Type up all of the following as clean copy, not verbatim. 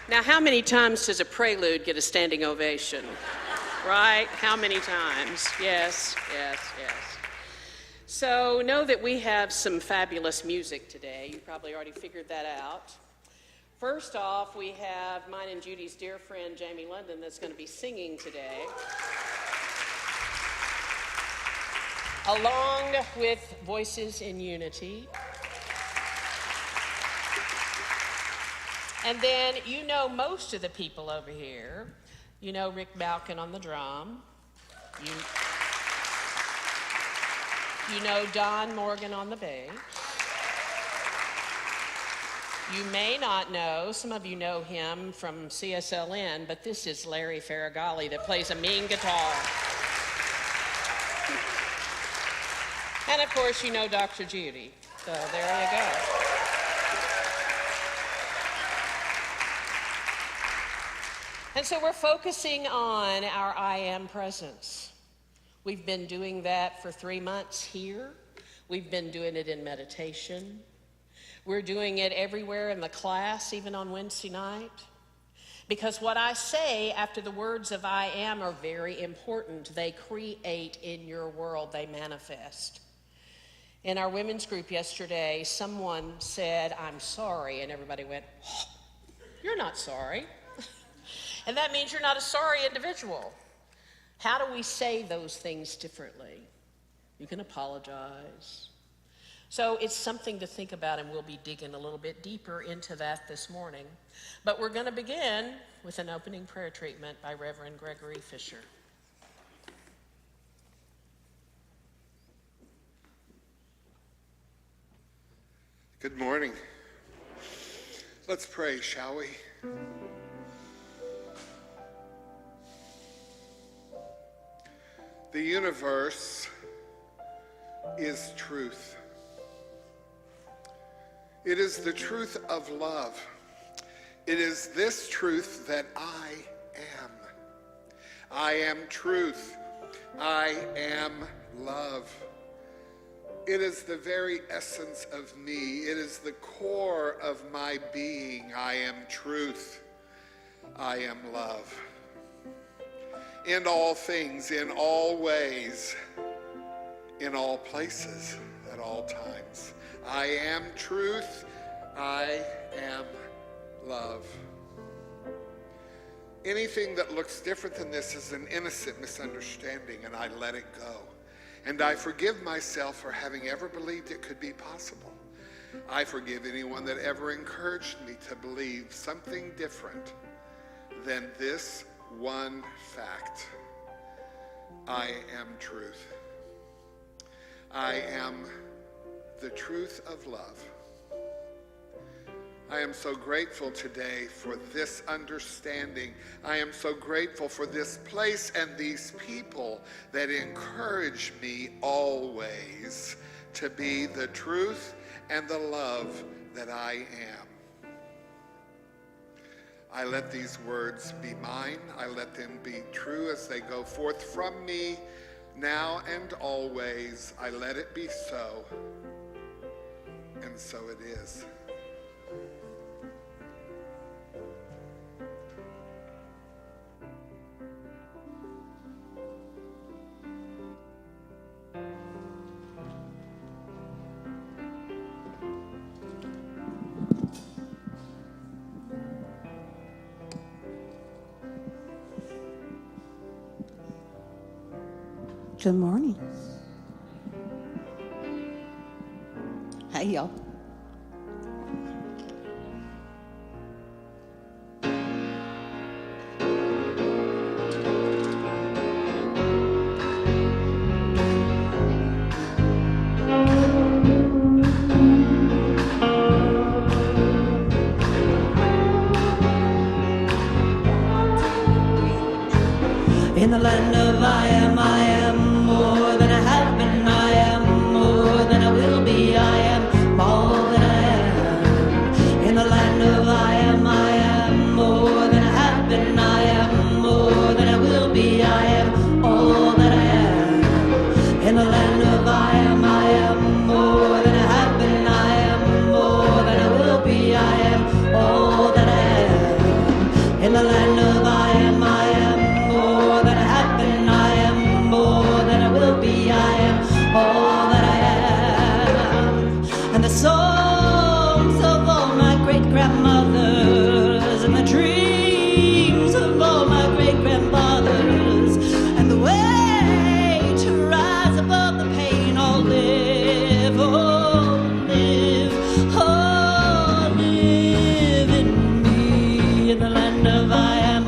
Now, how many times does a prelude get a standing ovation? Right? How many times? Yes, yes, yes. So know that we have some fabulous music today. You probably already figured that out. First off, we have mine and Judy's dear friend, Jamie London, that's going to be singing today. Along with Voices in Unity. And then you know most of the people over here. You know Rick Balkin on the drum. You know Don Morgan on the bass. You may not know, some of you know him from CSLN, but this is Larry Faragalli that plays a mean guitar. And of course you know Dr. Judy. So there you go. And so we're focusing on our I Am presence. We've been doing that for 3 months here. We've been doing it in meditation. We're doing it everywhere in the class, even on Wednesday night. Because what I say after the words of I am are very important. They create in your world, they manifest. In our women's group yesterday, someone said, "I'm sorry," and everybody went, "Oh, you're not sorry." And that means you're not a sorry individual. How do we say those things differently? You can apologize. So it's something to think about, and we'll be digging a little bit deeper into that this morning. But we're going to begin with an opening prayer treatment by Reverend Gregory Fisher. Good morning. Let's pray, shall we? The universe is truth. It is the truth of love. It is this truth that I am. I am truth. I am love. It is the very essence of me. It is the core of my being. I am truth. I am love. In all things, in all ways, in all places, at all times. I am truth. I am love. Anything that looks different than this is an innocent misunderstanding, and I let it go. And I forgive myself for having ever believed it could be possible. I forgive anyone that ever encouraged me to believe something different than this one fact. I am truth. I am the truth of love. I am so grateful today for this understanding. I am so grateful for this place and these people that encourage me always to be the truth and the love that I am. I let these words be mine. I let them be true as they go forth from me now and always. I let it be so, and so it is. Good morning. Hey, y'all. In the land of I am more than I have been. I am more than I will be. I am all that I am. In the land of I am more than I have been. I am more than I will be. I am all that I am. In the land of I am more than I have been. I am more than I will be. I am all that I am. In the land of I am more than I have been. I am more than I will be. I am all that I am. And the songs of all my great-grandmothers and the dreams of all my great-grandfathers and the way to rise above the pain, all live, oh, live, oh, live in me. In the land of I am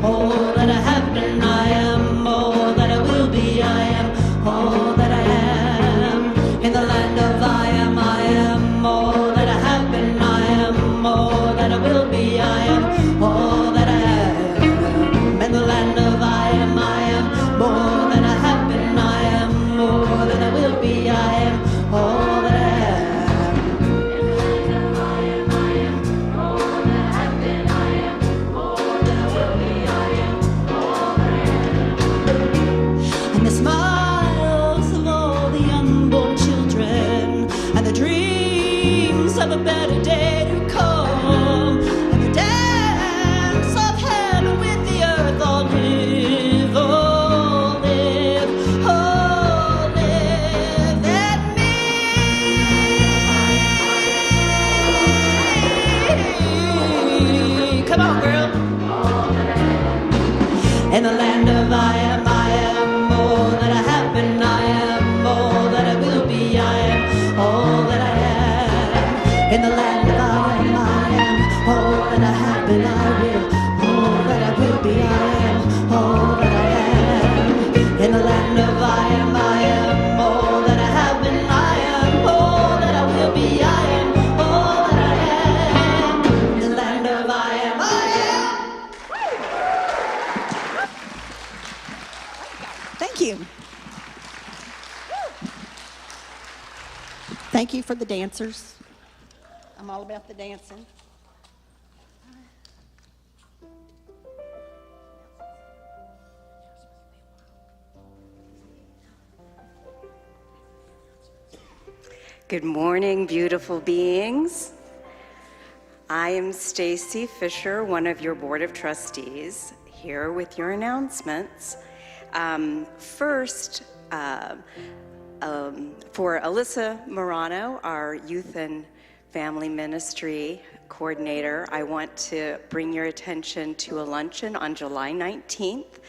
all that I have been. I am all that I will be. I am all that I am. In the land of I am all that I have been. I am all that I will be. I am all that I am. In the land of I am more than I have been. I am more than I will be. I am all that I am. In the land of I am more than I have been. I am more than I will be. I am all that I am. And the smiles of all the unborn children and the dreams of a better day to come and the dance of heaven with the earth, all live, oh, live, oh, live in me. Come on, girl. In the land of I am all that I have been. I am all that I will be. I am all that I am. In the land of I am all that I have been. I will, all that I will be. I am all that I am. In the land of I am all that I have been. I am all that I will be. I am all that I am. In the land of I am. Thank you. Thank you for the dancers. I'm all about the dancing. Good morning, beautiful beings. I am Stacy Fisher, one of your Board of Trustees, here with your announcements. First, For Alyssa Morano, our youth and family ministry coordinator, I want to bring your attention to a luncheon on July 19th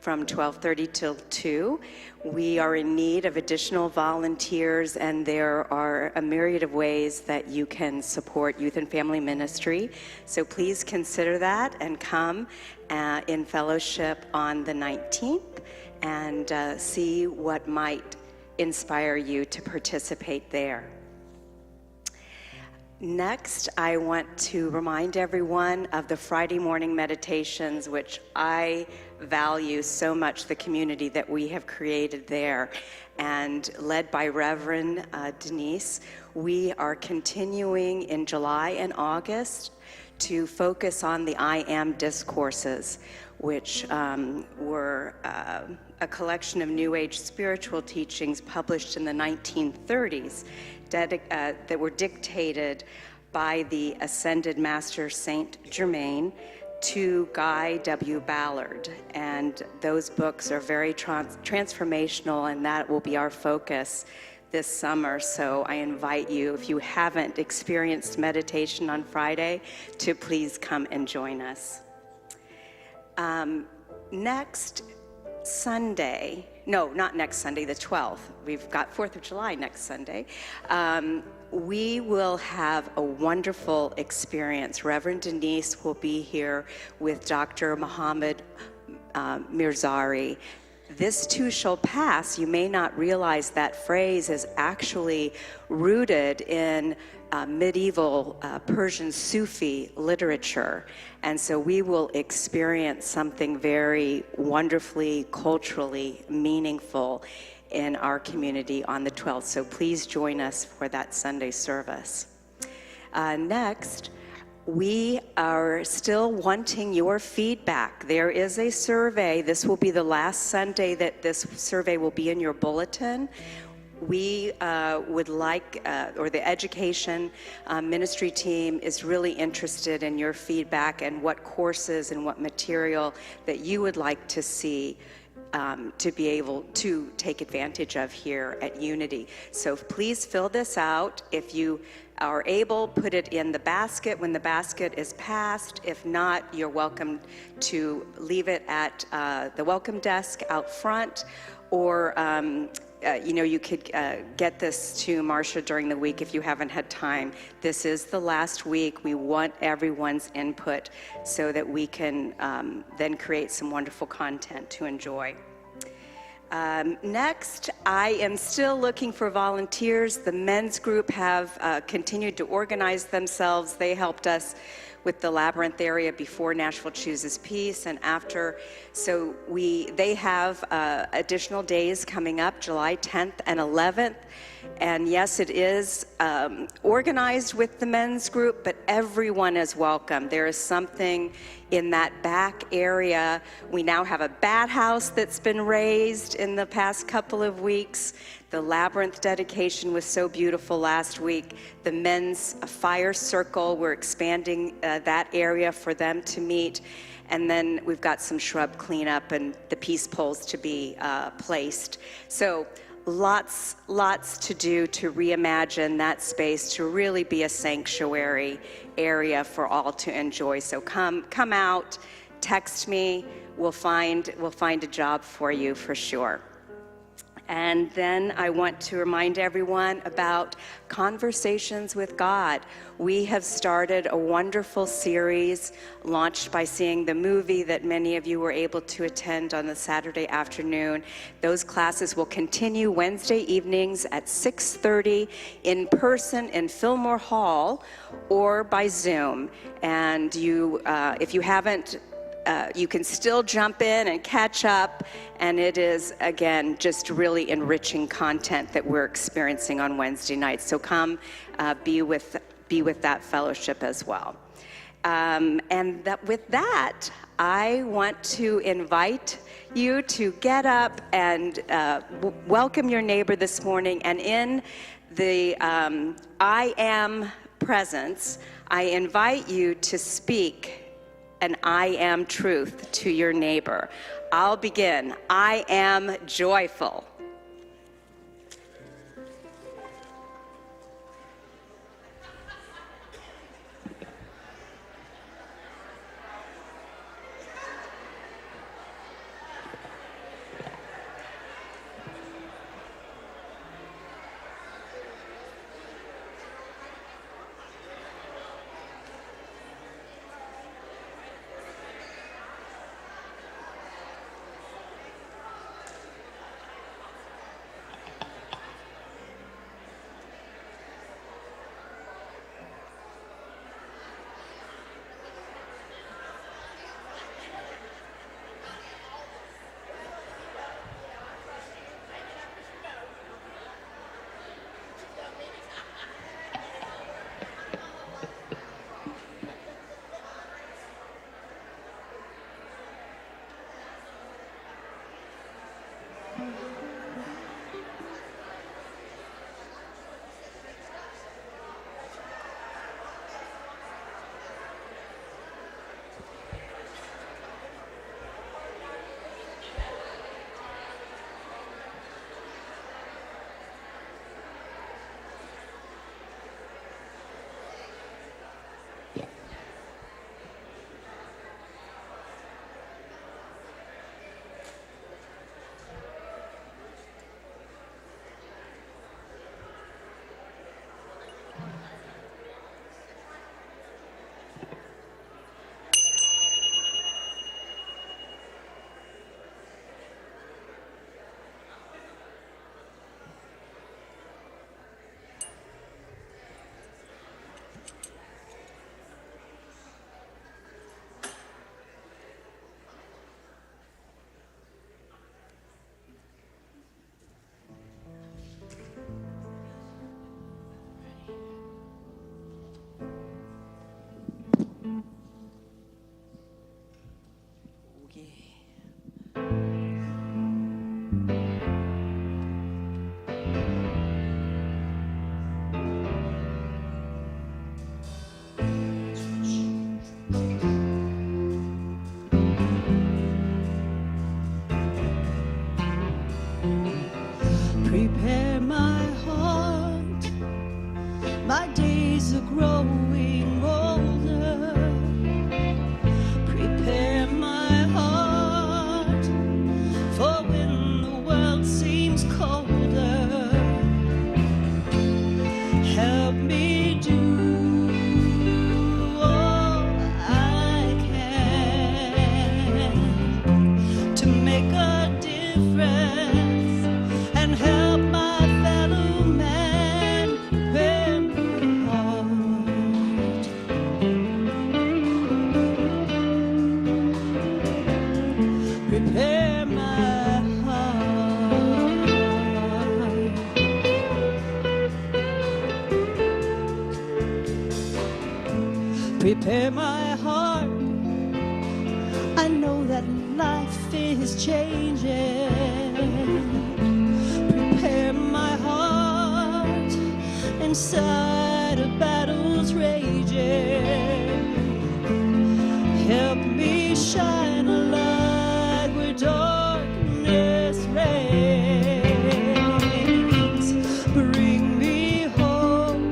from 12:30 till 2. We are in need of additional volunteers, and there are a myriad of ways that you can support youth and family ministry. So please consider that and come in fellowship on the 19th and see what might inspire you to participate there. Next, I want to remind everyone of the Friday morning meditations, which I value so much, the community that we have created there. And led by Reverend Denise, we are continuing in July and August to focus on the I Am discourses, which were a collection of New Age spiritual teachings published in the 1930s that were dictated by the Ascended Master Saint Germain to Guy W. Ballard. And those books are very transformational, and that will be our focus this summer. So I invite you, if you haven't experienced meditation on Friday, to please come and join us. Next Sunday, no, not next Sunday, the 12th. We've got 4th of July next Sunday. We will have a wonderful experience. Reverend Denise will be here with Dr. Muhammad Mirzari. This too shall pass. You may not realize that phrase is actually rooted in medieval Persian Sufi literature. And so we will experience something very wonderfully, culturally meaningful in our community on the 12th. So please join us for that Sunday service. Next, we are still wanting your feedback. There is a survey. This will be the last Sunday that this survey will be in your bulletin. We would like, or the education ministry team is really interested in your feedback and what courses and what material that you would like to see to be able to take advantage of here at Unity. So please fill this out. If you are able, put it in the basket when the basket is passed. If not, you're welcome to leave it at the welcome desk out front, or you could get this to Marcia during the week if you haven't had time. This is the last week. We want everyone's input so that we can then create some wonderful content to enjoy. Next, I am still looking for volunteers. The men's group have continued to organize themselves. They helped us with the Labyrinth area before Nashville Chooses Peace and after. So they have additional days coming up, July 10th and 11th. And yes, it is organized with the men's group, but everyone is welcome. There is something in that back area. We now have a bat house that's been raised in the past couple of weeks. The Labyrinth dedication was so beautiful last week. The men's fire circle, we're expanding that area for them to meet. And then we've got some shrub cleanup and the peace poles to be placed. So lots to do to reimagine that space to really be a sanctuary area for all to enjoy. So come out, text me. We'll find a job for you for sure. And then I want to remind everyone about Conversations with God. We have started a wonderful series launched by seeing the movie that many of you were able to attend on the Saturday afternoon. Those classes will continue Wednesday evenings at 6:30 in person in Fillmore Hall or by Zoom. And if you haven't, you can still jump in and catch up, and it is, again, just really enriching content that we're experiencing on Wednesday nights. So come be with that fellowship as well. With that, I want to invite you to get up and welcome your neighbor this morning. And in the I Am presence, I invite you to speak an I am truth to your neighbor. I'll begin. I am joyful. Prepare my heart, my days are growing older. Prepare my heart for when the world seems colder. Help me do all I can to make a difference and help my fellow man. Prepare my heart. Prepare my heart. Prepare my heart. I know that life is changing. Prepare my heart inside of battles raging. Help me shine a light where darkness reigns. Bring me hope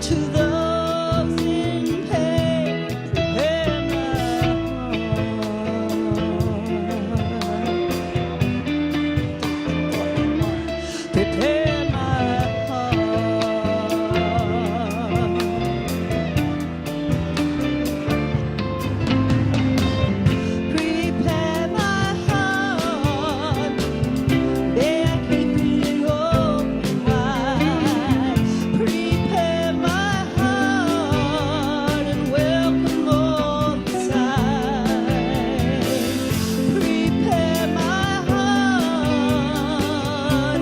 to those in pain. Prepare my heart. Prepare my heart. Prepare my heart. May I keep it open wide. Prepare my heart and welcome all inside. Prepare my heart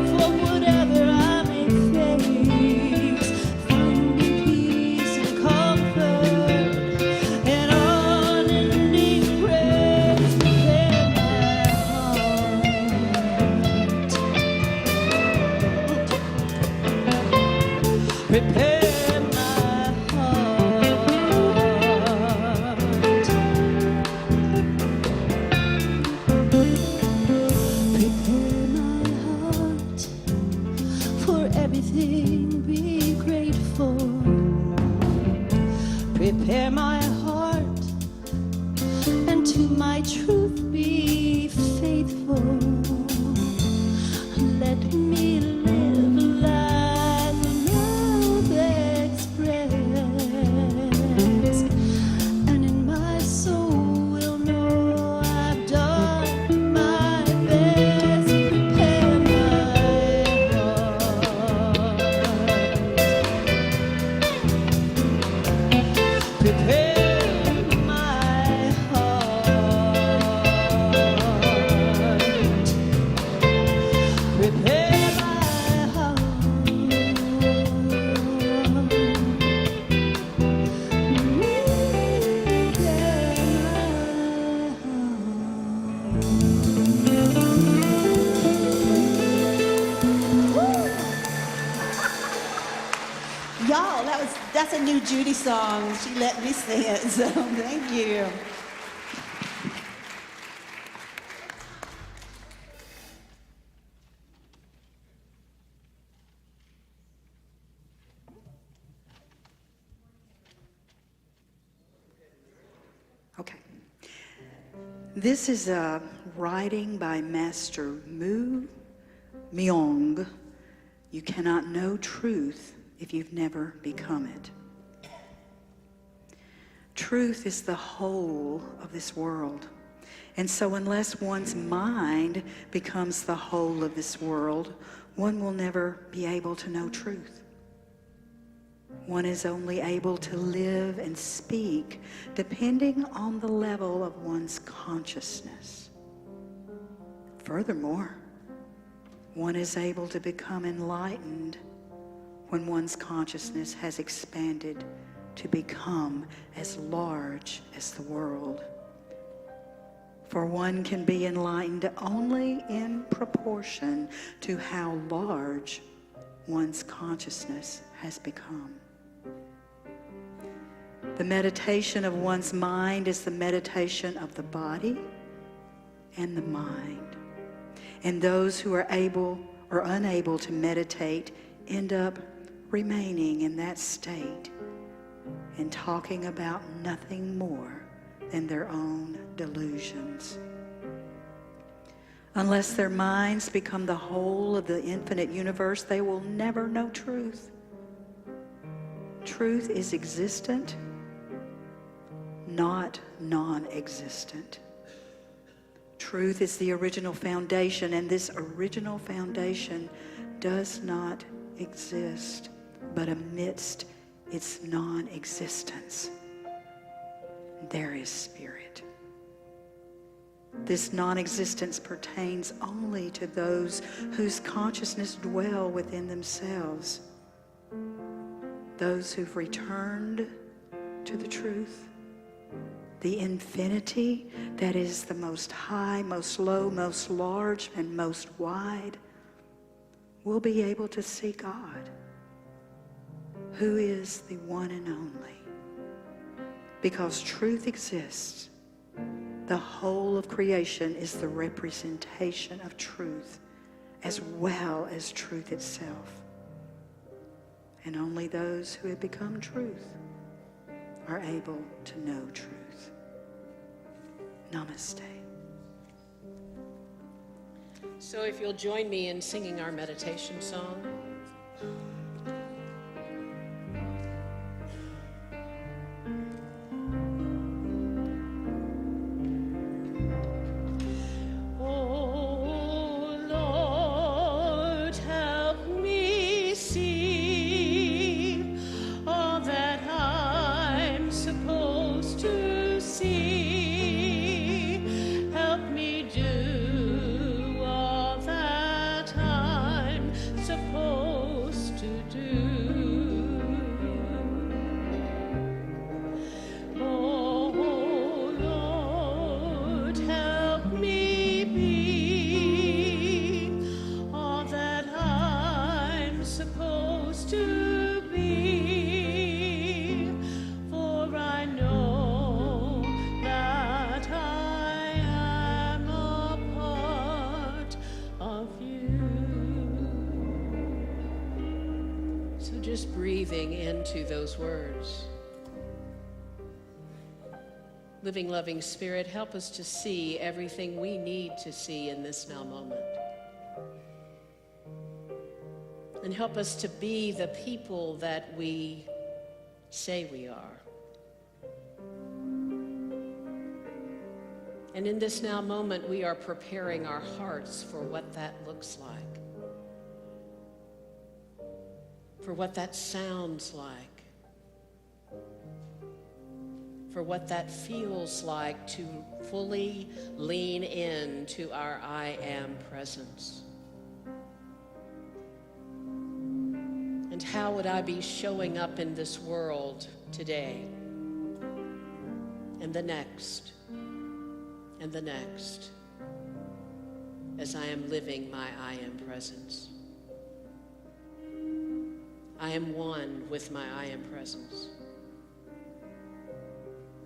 for whatever I may face. Find me peace and comfort and unending grace. Prepare my heart. Prepare my heart. Prepare my heart for everything, be grateful. Prepare my heart, and to my truth be faithful. Let me live a life of love expressed, and in my soul will know I've done my best. Prepare my heart. Prepare my heart. Prepare my heart. Y'all, that's a new Judy song. She let me sing it, so thank you. Okay. This is a writing by Master Mu Myung. You cannot know truth if you've never become it. Truth is the whole of this world. And so unless one's mind becomes the whole of this world, one will never be able to know truth. One is only able to live and speak depending on the level of one's consciousness. Furthermore, one is able to become enlightened when one's consciousness has expanded to become as large as the world. For one can be enlightened only in proportion to how large one's consciousness has become. The meditation of one's mind is the meditation of the body and the mind. And those who are able or unable to meditate end up remaining in that state and talking about nothing more than their own delusions. Unless their minds become the whole of the infinite universe, they will never know truth. Truth is existent, not non-existent. Truth is the original foundation, and this original foundation does not exist, but amidst its non-existence, there is spirit. This non-existence pertains only to those whose consciousness dwell within themselves, those who've returned to the truth. The infinity that is the most high, most low, most large, and most wide will be able to see God, who is the one and only. Because truth exists, the whole of creation is the representation of truth as well as truth itself. And only those who have become truth are able to know truth. Namaste. So if you'll join me in singing our meditation song. Just breathing into those words. Living, loving Spirit, help us to see everything we need to see in this now moment. And help us to be the people that we say we are. And in this now moment, we are preparing our hearts for what that looks like. For what that sounds like, for what that feels like to fully lean into our I am presence. And how would I be showing up in this world today, and the next, and the next, as I am living my I am presence? I am one with my I am presence.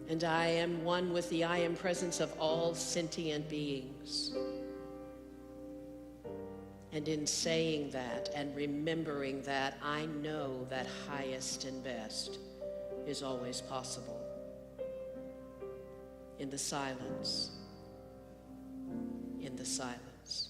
And I am one with the I am presence of all sentient beings. And in saying that and remembering that, I know that highest and best is always possible. In the silence. In the silence.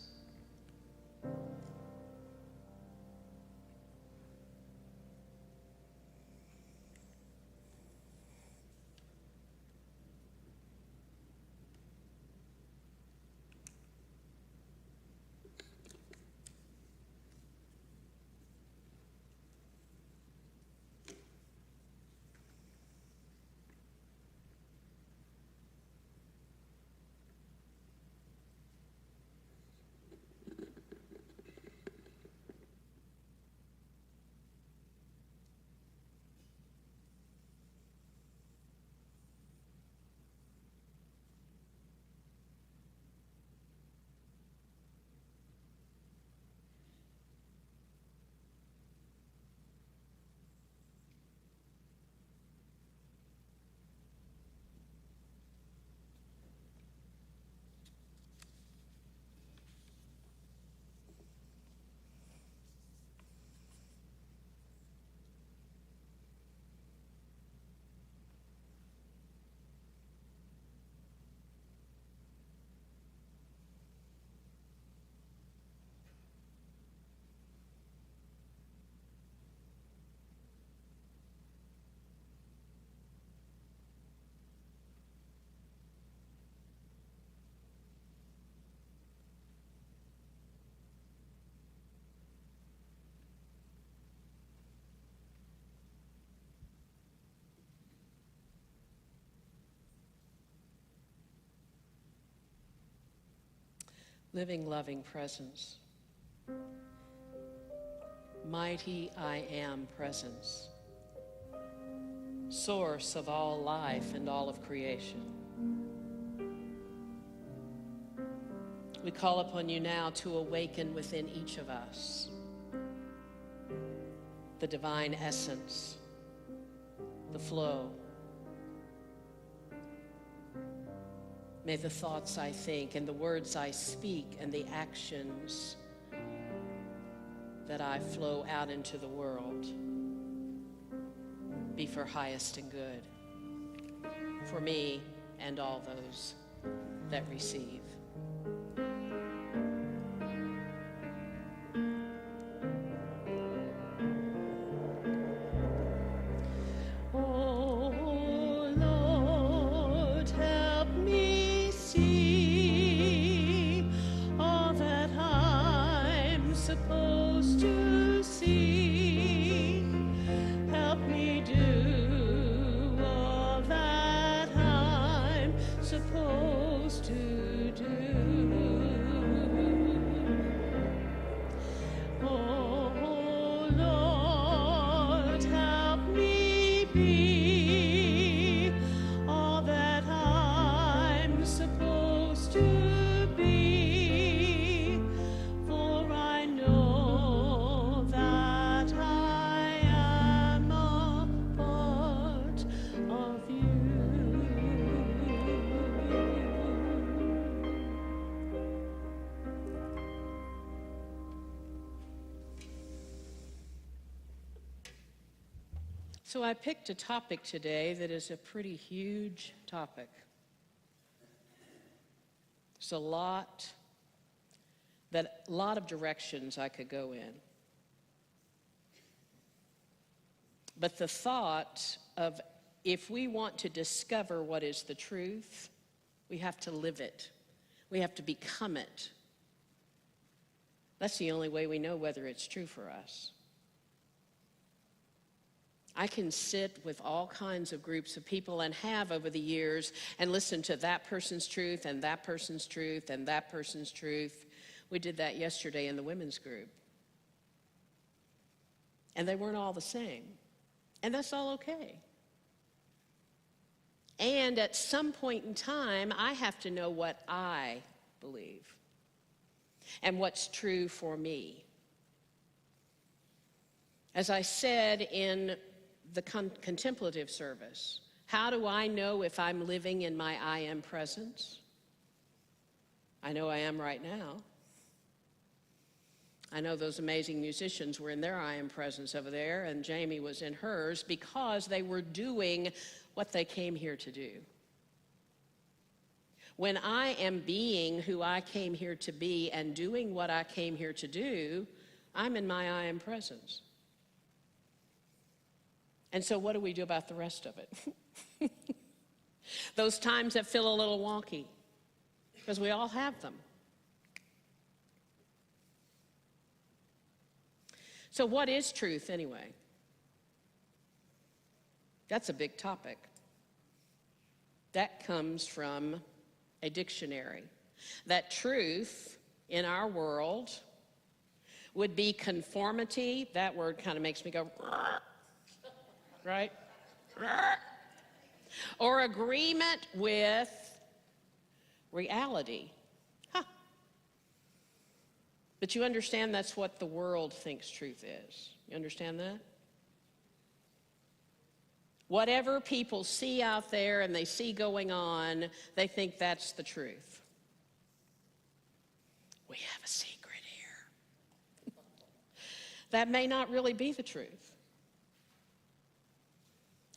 living, loving presence. Mighty I am presence, source of all life and all of creation. We call upon you now to awaken within each of us the divine essence, the flow. May the thoughts I think and the words I speak and the actions that I flow out into the world be for highest and good, for me and all those that receive. So I picked a topic today that is a pretty huge topic. There's a lot of directions I could go in. But the thought of if we want to discover what is the truth, we have to live it. We have to become it. That's the only way we know whether it's true for us. I can sit with all kinds of groups of people and have over the years and listen to that person's truth and that person's truth and that person's truth. We did that yesterday in the women's group. And they weren't all the same. And that's all okay. And at some point in time, I have to know what I believe and what's true for me. As I said in the contemplative service, how do I know if I'm living in my I am presence? I know I am right now. I know those amazing musicians were in their I am presence over there, and Jamie was in hers because they were doing what they came here to do. When I am being who I came here to be and doing what I came here to do, I'm in my I am presence. And so what do we do about the rest of it? Those times that feel a little wonky, because we all have them. So what is truth anyway? That's a big topic. That comes from a dictionary. That truth in our world would be conformity. That word kind of makes me go, right? Or agreement with reality. Huh. But you understand that's what the world thinks truth is. You understand that? Whatever people see out there and they see going on, they think that's the truth. We have a secret here. That may not really be the truth.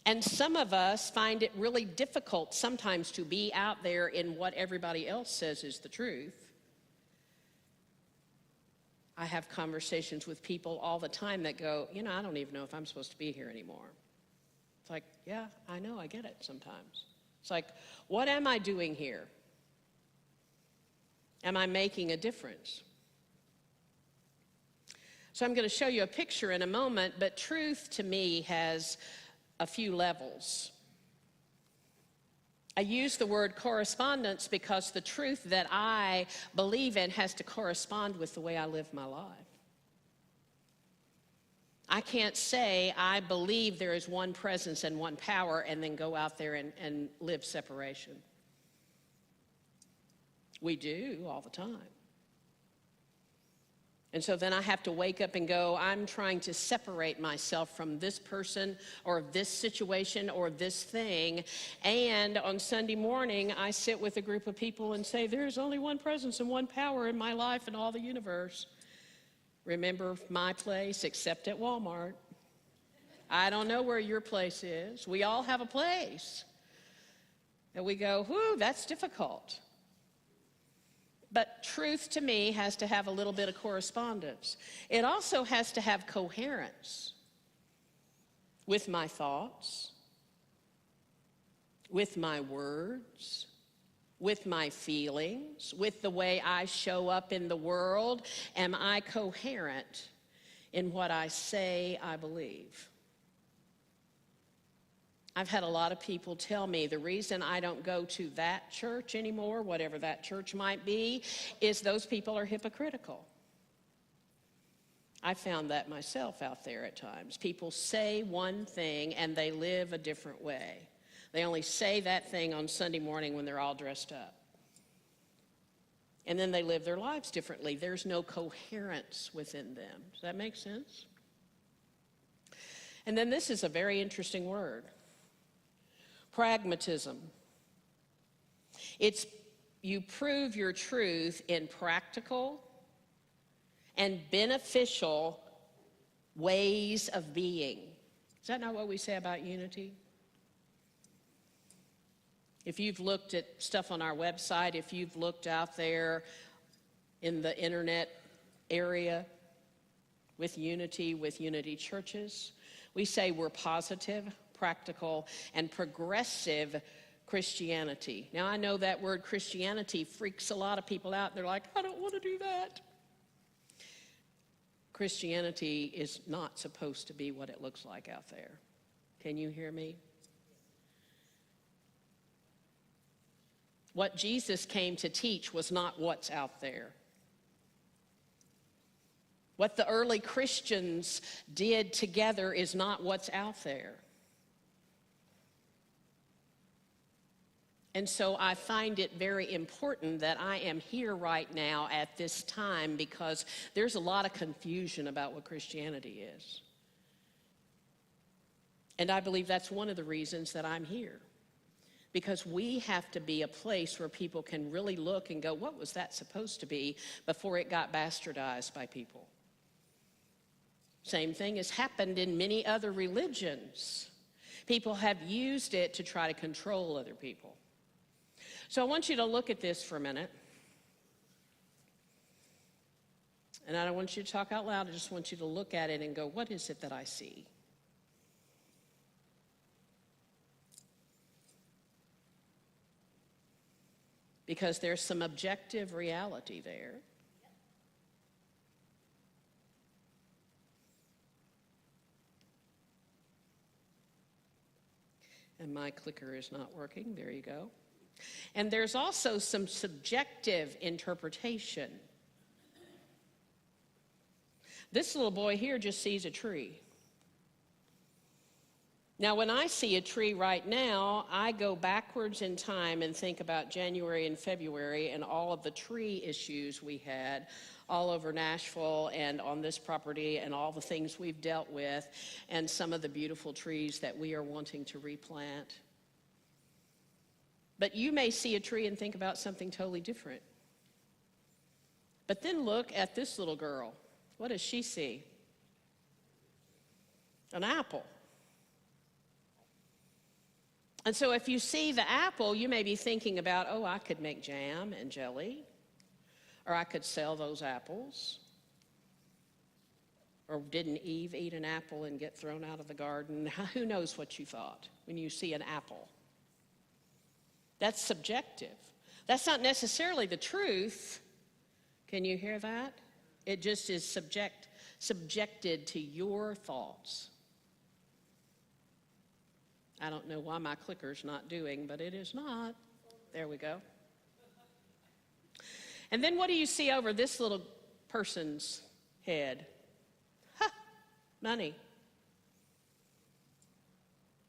And some of us find it really difficult sometimes to be out there in what everybody else says is the truth. I have conversations with people all the time that go, I don't even know if I'm supposed to be here anymore. It's like, yeah, I know, I get it sometimes. It's like, what am I doing here? Am I making a difference? So I'm going to show you a picture in a moment, but truth to me has a few levels. I use the word correspondence because the truth that I believe in has to correspond with the way I live my life. I can't say I believe there is one presence and one power and then go out there and live separation. We do all the time. And so then I have to wake up and go, I'm trying to separate myself from this person or this situation or this thing. And on Sunday morning, I sit with a group of people and say, there's only one presence and one power in my life and all the universe. Remember my place, except at Walmart. I don't know where your place is. We all have a place. And we go, whew, that's difficult. But truth to me has to have a little bit of correspondence. It also has to have coherence with my thoughts, with my words, with my feelings, with the way I show up in the world. Am I coherent in what I say I believe? I've had a lot of people tell me the reason I don't go to that church anymore, whatever that church might be, is those people are hypocritical. I found that myself out there at times. People say one thing and they live a different way. They only say that thing on Sunday morning when they're all dressed up. And then they live their lives differently. There's no coherence within them. Does that make sense? And then this is a very interesting word. Pragmatism. It's you prove your truth in practical and beneficial ways of being. Is that not what we say about unity? If you've looked at stuff on our website, if you've looked out there in the internet area with Unity churches, we say we're positive, practical, and progressive Christianity. Now, I know that word Christianity freaks a lot of people out. They're like, I don't want to do that. Christianity is not supposed to be what it looks like out there. Can you hear me? What Jesus came to teach was not what's out there. What the early Christians did together is not what's out there. And so I find it very important that I am here right now at this time because there's a lot of confusion about what Christianity is. And I believe that's one of the reasons that I'm here. Because we have to be a place where people can really look and go, what was that supposed to be, before it got bastardized by people. Same thing has happened in many other religions. People have used it to try to control other people. So I want you to look at this for a minute. And I don't want you to talk out loud. I just want you to look at it and go, what is it that I see? Because there's some objective reality there. And my clicker is not working. There you go. And there's also some subjective interpretation. This little boy here just sees a tree. Now, when I see a tree right now, I go backwards in time and think about January and February and all of the tree issues we had all over Nashville and on this property and all the things we've dealt with and some of the beautiful trees that we are wanting to replant. But you may see a tree and think about something totally different. But then look at this little girl. What does she see? An apple. And so if you see the apple, you may be thinking about, oh, I could make jam and jelly, or I could sell those apples. Or didn't Eve eat an apple and get thrown out of the garden? Who knows what you thought when you see an apple? That's subjective. That's not necessarily the truth. Can you hear that? It just is subjected to your thoughts. I don't know why my clicker's not doing, but it is not. There we go. And then what do you see over this little person's head? Ha! Money.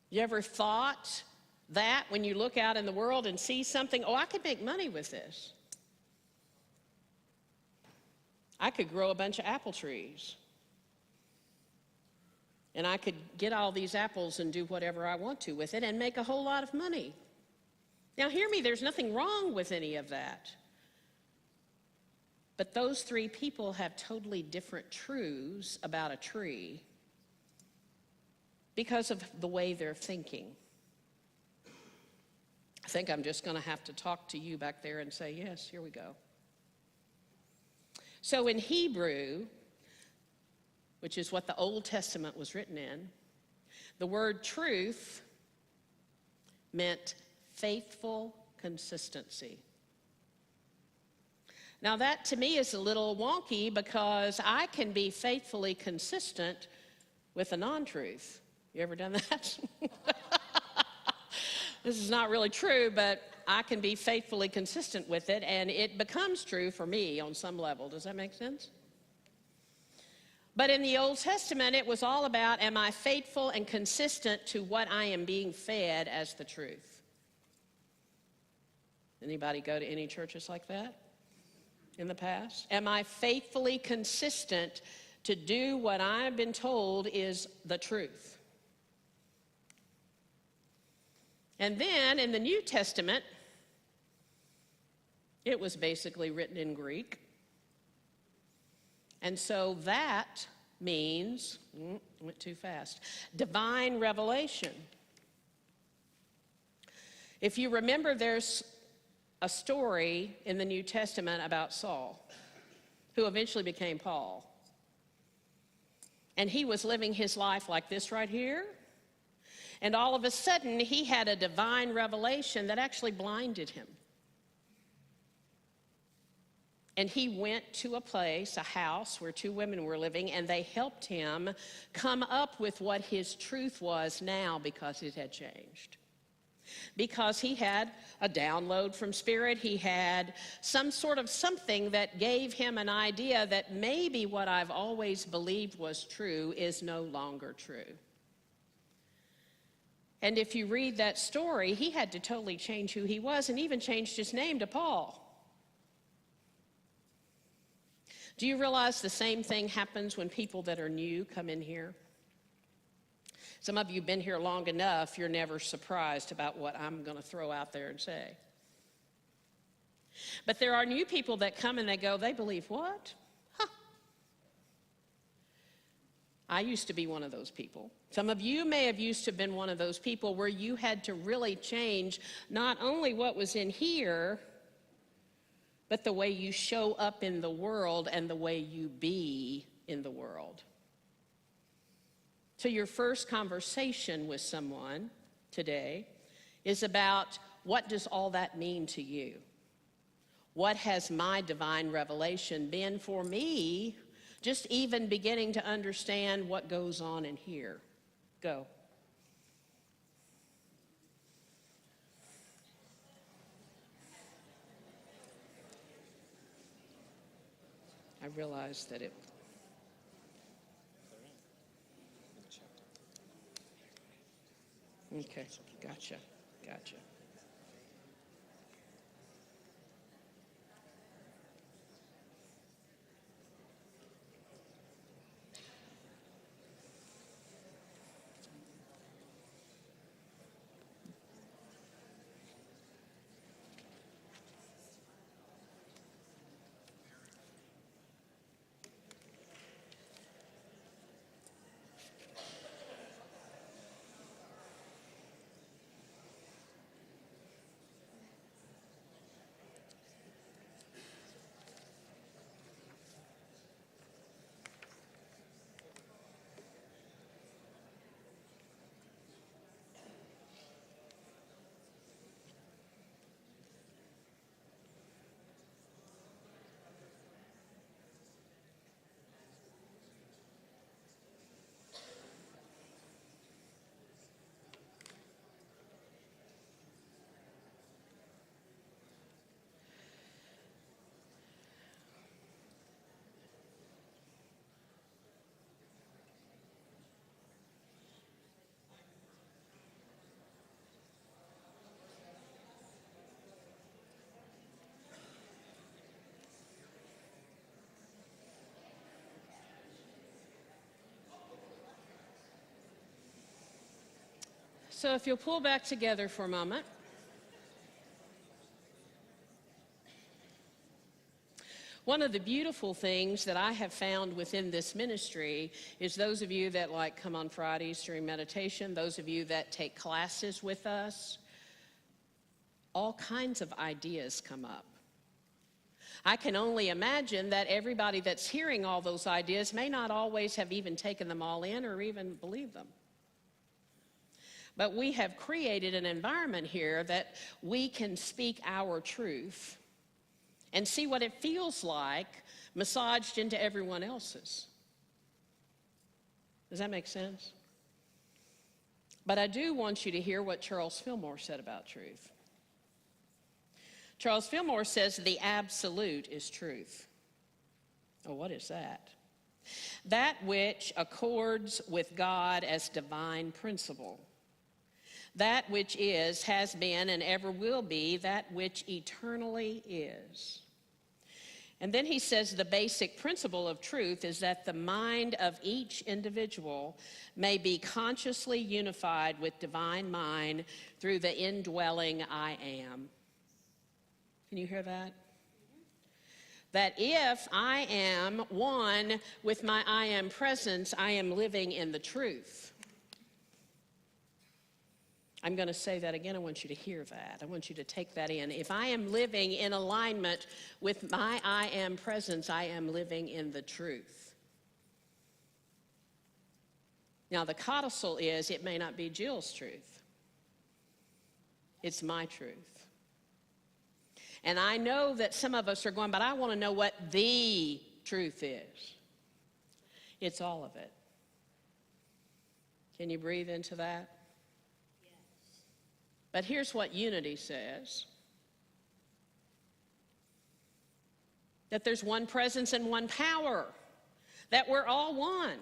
You ever thought that when you look out in the world and see something, oh, I could make money with this? I could grow a bunch of apple trees. And I could get all these apples and do whatever I want to with it and make a whole lot of money. Now, hear me, there's nothing wrong with any of that. But those three people have totally different truths about a tree because of the way they're thinking. I think I'm just going to have to talk to you back there and say, yes, here we go. So in Hebrew, which is what the Old Testament was written in, the word truth meant faithful consistency. Now that to me is a little wonky because I can be faithfully consistent with a non-truth. You ever done that? This is not really true, but I can be faithfully consistent with it, and it becomes true for me on some level. Does that make sense? But in the Old Testament, it was all about, am I faithful and consistent to what I am being fed as the truth? Anybody go to any churches like that in the past? Am I faithfully consistent to do what I've been told is the truth? And then in the New Testament, it was basically written in Greek. And so that means, went too fast, divine revelation. If you remember, there's a story in the New Testament about Saul, who eventually became Paul. And he was living his life like this right here. And all of a sudden, he had a divine revelation that actually blinded him. And he went to a place, a house where two women were living, and they helped him come up with what his truth was now because it had changed. Because he had a download from Spirit, he had some sort of something that gave him an idea that maybe what I've always believed was true is no longer true. And if you read that story, he had to totally change who he was and even changed his name to Paul. Do you realize the same thing happens when people that are new come in here? Some of you have been here long enough, you're never surprised about what I'm going to throw out there and say. But there are new people that come and they go, they believe what? Huh. I used to be one of those people. Some of you may have used to have been one of those people where you had to really change not only what was in here, but the way you show up in the world and the way you be in the world. So your first conversation with someone today is about, what does all that mean to you? What has my divine revelation been for me, just even beginning to understand what goes on in here? Go. I realized that it... Okay, gotcha. So if you'll pull back together for a moment. One of the beautiful things that I have found within this ministry is those of you that like come on Fridays during meditation, those of you that take classes with us, all kinds of ideas come up. I can only imagine that everybody that's hearing all those ideas may not always have even taken them all in or even believed them. But we have created an environment here that we can speak our truth and see what it feels like massaged into everyone else's. Does that make sense? But I do want you to hear what Charles Fillmore said about truth. Charles Fillmore says the absolute is truth. Oh, what is that? That which accords with God as divine principle. That which is, has been, and ever will be, that which eternally is. And then he says the basic principle of truth is that the mind of each individual may be consciously unified with divine mind through the indwelling I am. Can you hear that? That if I am one with my I am presence, I am living in the truth. I'm going to say that again. I want you to hear that. I want you to take that in. If I am living in alignment with my I am presence, I am living in the truth. Now, the codicil is it may not be Jill's truth. It's my truth. And I know that some of us are going, but I want to know what the truth is. It's all of it. Can you breathe into that? But here's what unity says. That there's one presence and one power. That we're all one.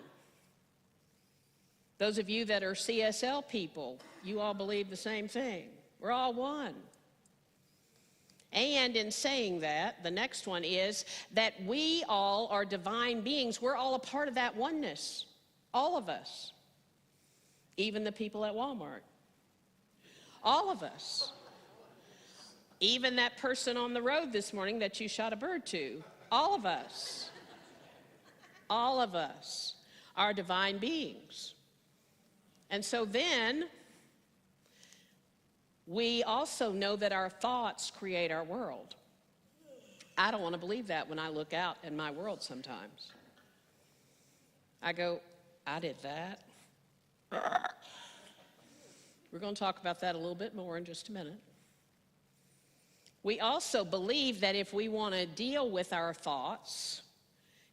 Those of you that are CSL people, you all believe the same thing. We're all one. And in saying that, the next one is that we all are divine beings. We're all a part of that oneness. All of us. Even the people at Walmart. All of us. Even that person on the road this morning that you shot a bird to. All of us. All of us are divine beings. And so then, we also know that our thoughts create our world. I don't want to believe that when I look out in my world sometimes. I go, I did that. We're going to talk about that a little bit more in just a minute. We also believe that if we want to deal with our thoughts,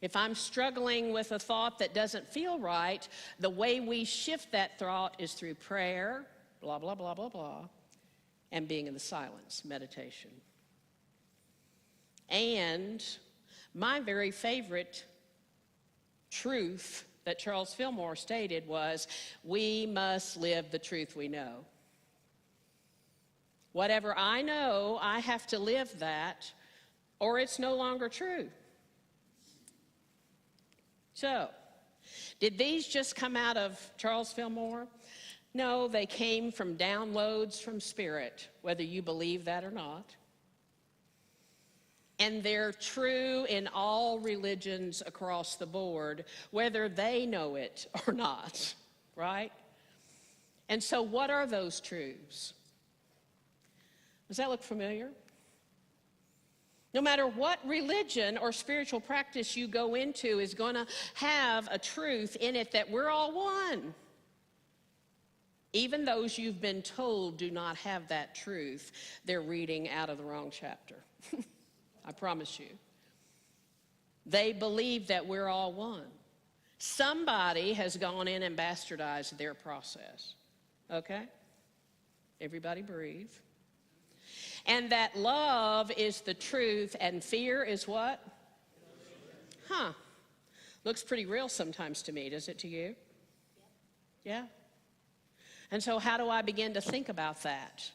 if I'm struggling with a thought that doesn't feel right, the way we shift that thought is through prayer, blah, blah, blah, blah, blah, and being in the silence, meditation. And my very favorite truth that Charles Fillmore stated was, we must live the truth we know. Whatever I know, I have to live that, or it's no longer true. So, did these just come out of Charles Fillmore? No, they came from downloads from Spirit, whether you believe that or not. And they're true in all religions across the board, whether they know it or not, right? And so what are those truths? Does that look familiar? No matter what religion or spiritual practice you go into is going to have a truth in it that we're all one. Even those you've been told do not have that truth, they're reading out of the wrong chapter. I promise you. They believe that we're all one. Somebody has gone in and bastardized their process. Okay? Everybody breathe. And that love is the truth and fear is what? Huh. Looks pretty real sometimes to me. Does it to you? Yeah? And so how do I begin to think about that?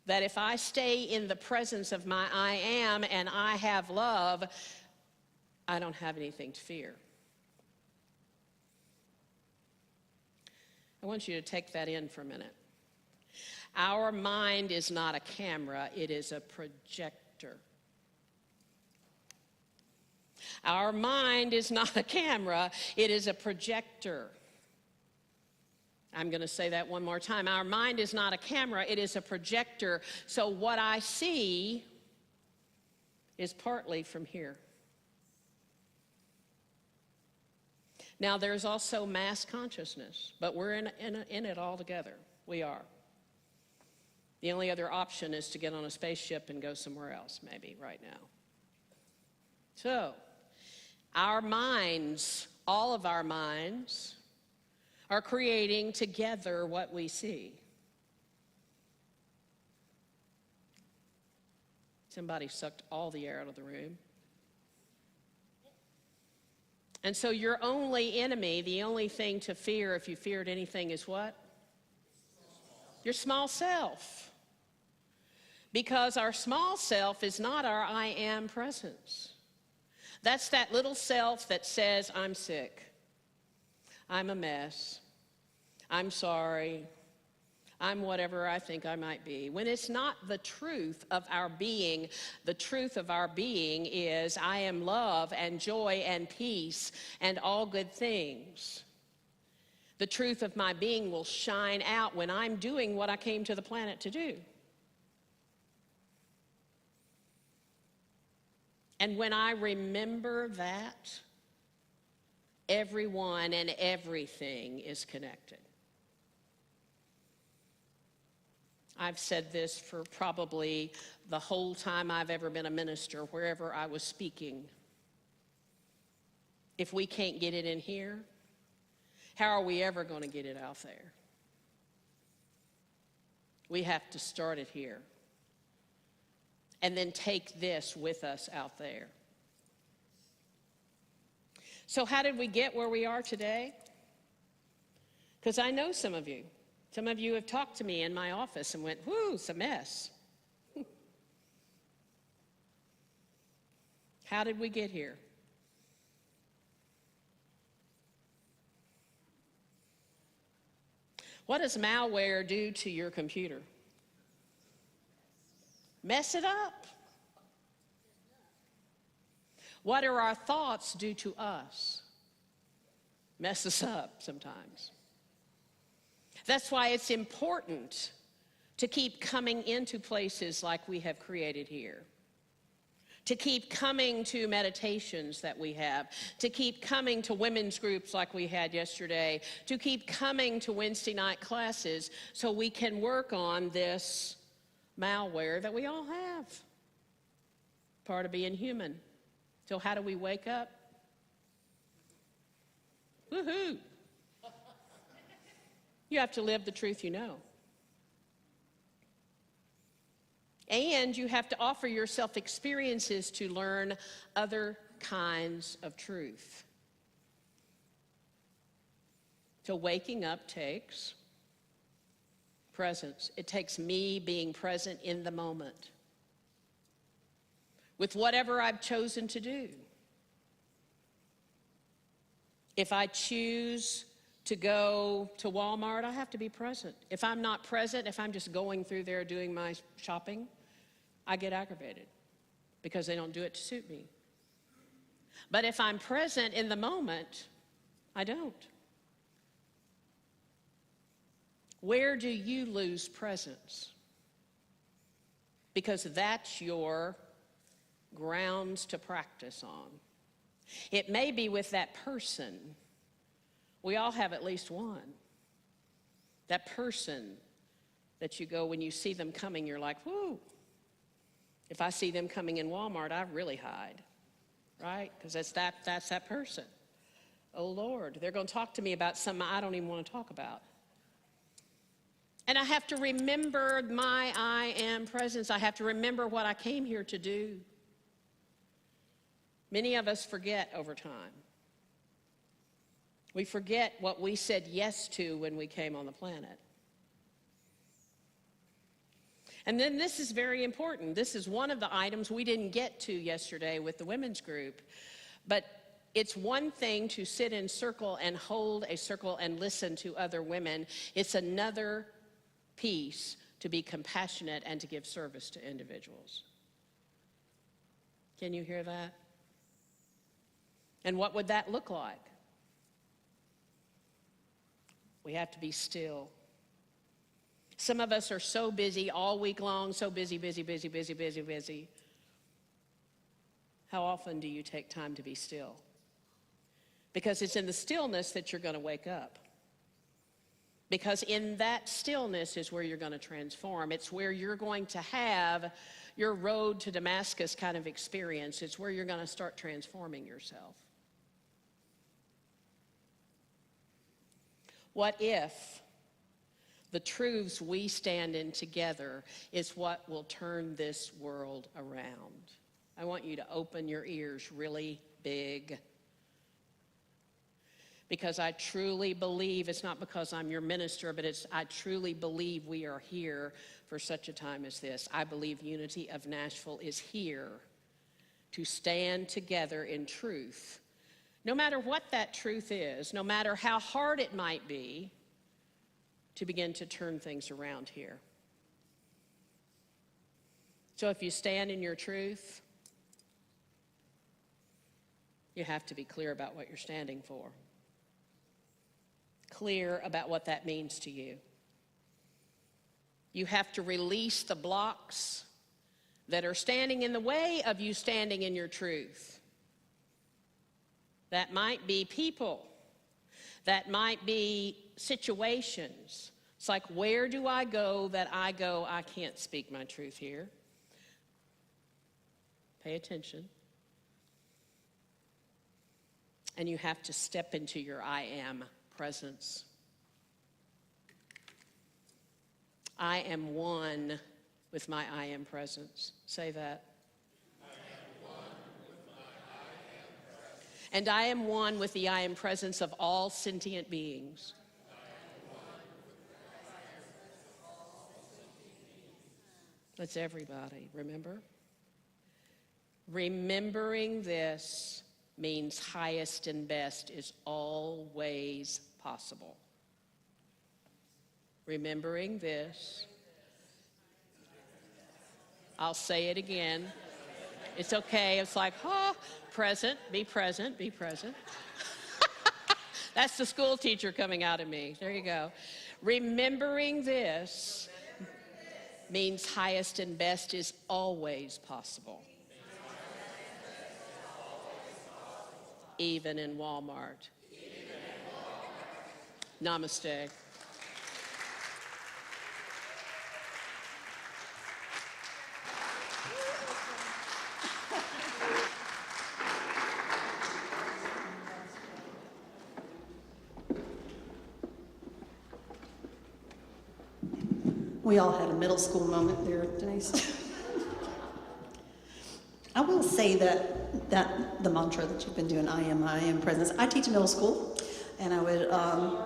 That if I stay in the presence of my I am and I have love, I don't have anything to fear. I want you to take that in for a minute. Our mind is not a camera, it is a projector. Our mind is not a camera, it is a projector. I'm going to say that one more time. Our mind is not a camera, it is a projector. So what I see is partly from here. Now, there's also mass consciousness, but we're in it all together. We are. The only other option is to get on a spaceship and go somewhere else, maybe, right now. So, our minds, all of our minds, are creating together what we see. Somebody sucked all the air out of the room. And so your only enemy, the only thing to fear if you feared anything is what? Your small self. Because our small self is not our I am presence. That's that little self that says, I'm sick, I'm a mess, I'm sorry, I'm whatever I think I might be. When it's not the truth of our being, the truth of our being is I am love and joy and peace and all good things. The truth of my being will shine out when I'm doing what I came to the planet to do. And when I remember that, everyone and everything is connected. I've said this for probably the whole time I've ever been a minister, wherever I was speaking. If we can't get it in here, how are we ever going to get it out there? We have to start it here. And then take this with us out there. So how did we get where we are today? Because I know some of you. Some of you have talked to me in my office and went, whoo, it's a mess. How did we get here? What does malware do to your computer? Mess it up. What do our thoughts do to us? Mess us up sometimes. That's why it's important to keep coming into places like we have created here. To keep coming to meditations that we have. To keep coming to women's groups like we had yesterday. To keep coming to Wednesday night classes so we can work on this malware that we all have. Part of being human. So how do we wake up? Woohoo! You have to live the truth you know. And you have to offer yourself experiences to learn other kinds of truth. So waking up takes presence. It takes me being present in the moment with whatever I've chosen to do. If I choose to go to Walmart, I have to be present. If I'm not present, if I'm just going through there doing my shopping, I get aggravated because they don't do it to suit me. But if I'm present in the moment, I don't. Where do you lose presence? Because that's your grounds to practice on. It may be with that person. We all have at least one. That person that you go, when you see them coming, you're like, whoo. If I see them coming in Walmart, I really hide, right? Because that's that person. Oh, Lord, they're going to talk to me about something I don't even want to talk about. And I have to remember my I am presence. I have to remember what I came here to do. Many of us forget over time. We forget what we said yes to when we came on the planet. And then this is very important. This is one of the items we didn't get to yesterday with the women's group. But it's one thing to sit in circle and hold a circle and listen to other women. It's another piece to be compassionate, and to give service to individuals. Can you hear that? And what would that look like? We have to be still. Some of us are so busy all week long, so busy. How often do you take time to be still? Because it's in the stillness that you're going to wake up. Because in that stillness is where you're going to transform. It's where you're going to have your road to Damascus kind of experience. It's where you're going to start transforming yourself. What if the truths we stand in together is what will turn this world around? I want you to open your ears really big. Because I truly believe, it's not because I'm your minister, but I truly believe we are here for such a time as this. I believe Unity of Nashville is here to stand together in truth. No matter what that truth is, no matter how hard it might be, to begin to turn things around here. So if you stand in your truth, you have to be clear about what you're standing for. Clear about what that means to you. You have to release the blocks that are standing in the way of you standing in your truth. That might be people. That might be situations. It's like, where do I go that I go, I can't speak my truth here? Pay attention. And you have to step into your I am presence. I am one with my I am presence. Say that. I am one with my I am presence. And I am one with the I am presence of all sentient beings. I am one with the I am presence of all sentient beings. That's everybody, remember? Remembering this means highest and best is always possible. Remembering this, I'll say it again. It's okay. It's like, present, be present, be present. That's the school teacher coming out of me. There you go. Remembering this means highest and best is always possible. Even in Walmart. Namaste. We all had a middle school moment there, Denise. I will say that the mantra that you've been doing, I am presence. I teach middle school, and I would, no,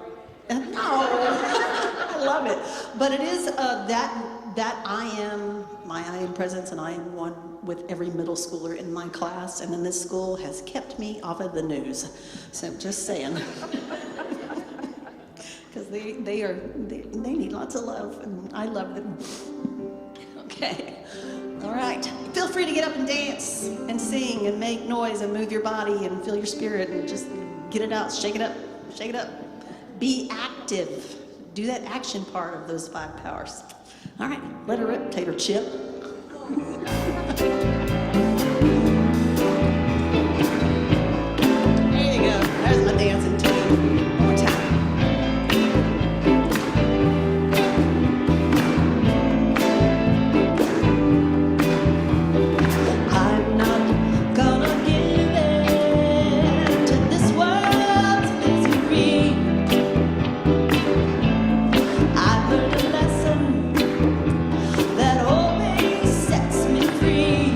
I love it. But it is that I am, my I am presence, and I am one with every middle schooler in my class, and in this school has kept me off of the news. So just saying. Because they need lots of love, and I love them. Okay. All right. Feel free to get up and dance and sing and make noise and move your body and feel your spirit and just get it out, shake it up, shake it up. Be active. Do that action part of those 5 powers. All right. Let her rip, tater chip. There you go. There's my dancing team. One more time. I'm not gonna give in to this world's misery. I learned a lesson that always sets me free.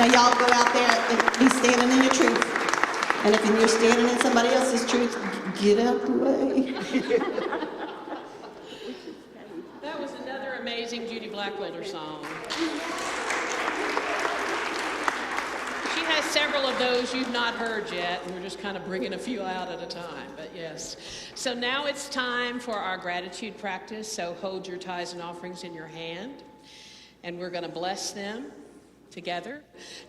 Now y'all go out there and be standing in your truth. And if you're standing in somebody else's truth, get out the way. That was another amazing Judy Blackwelder song. She has several of those you've not heard yet, and we're just kind of bringing a few out at a time, but yes. So now it's time for our gratitude practice, so hold your tithes and offerings in your hand, and we're going to bless them together.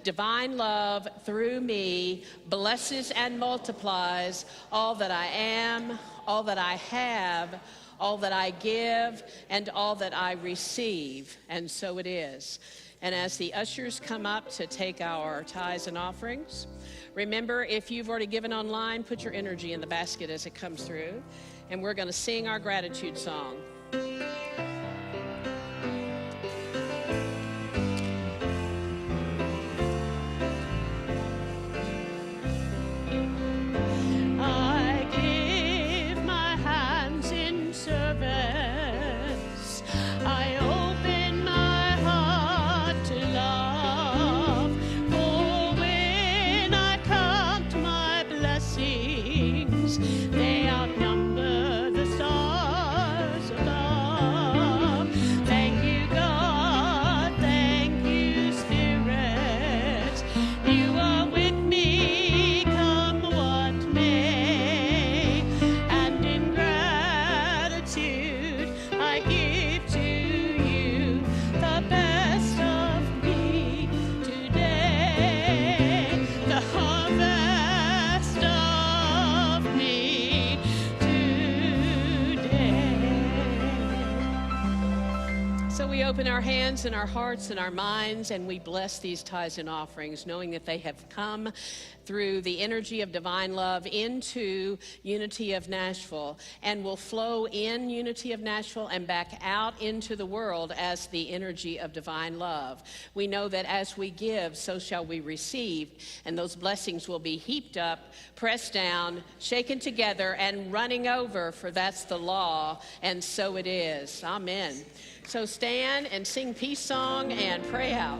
Divine love through me blesses and multiplies all that I am, all that I have, all that I give, and all that I receive, and so it is. And as the ushers come up to take our tithes and offerings, remember, if you've already given online, put your energy in the basket as it comes through, and we're going to sing our gratitude song. I give my hands in service. I open my heart to love. For when I count my blessings, they outnumber the stars above. Thank you, God. Thank you, Spirit. You are with me, come what may. And in gratitude, I give to you the best of me today. The harvest of me today. So we open our hands and our hearts and our minds, and we bless these tithes and offerings, knowing that they have come through the energy of divine love into Unity of Nashville, and will flow in Unity of Nashville and back out into the world as the energy of divine love. We know that as we give, so shall we receive, and those blessings will be heaped up, pressed down, shaken together, and running over, for that's the law, and so it is. Amen. So stand and sing peace song and pray out.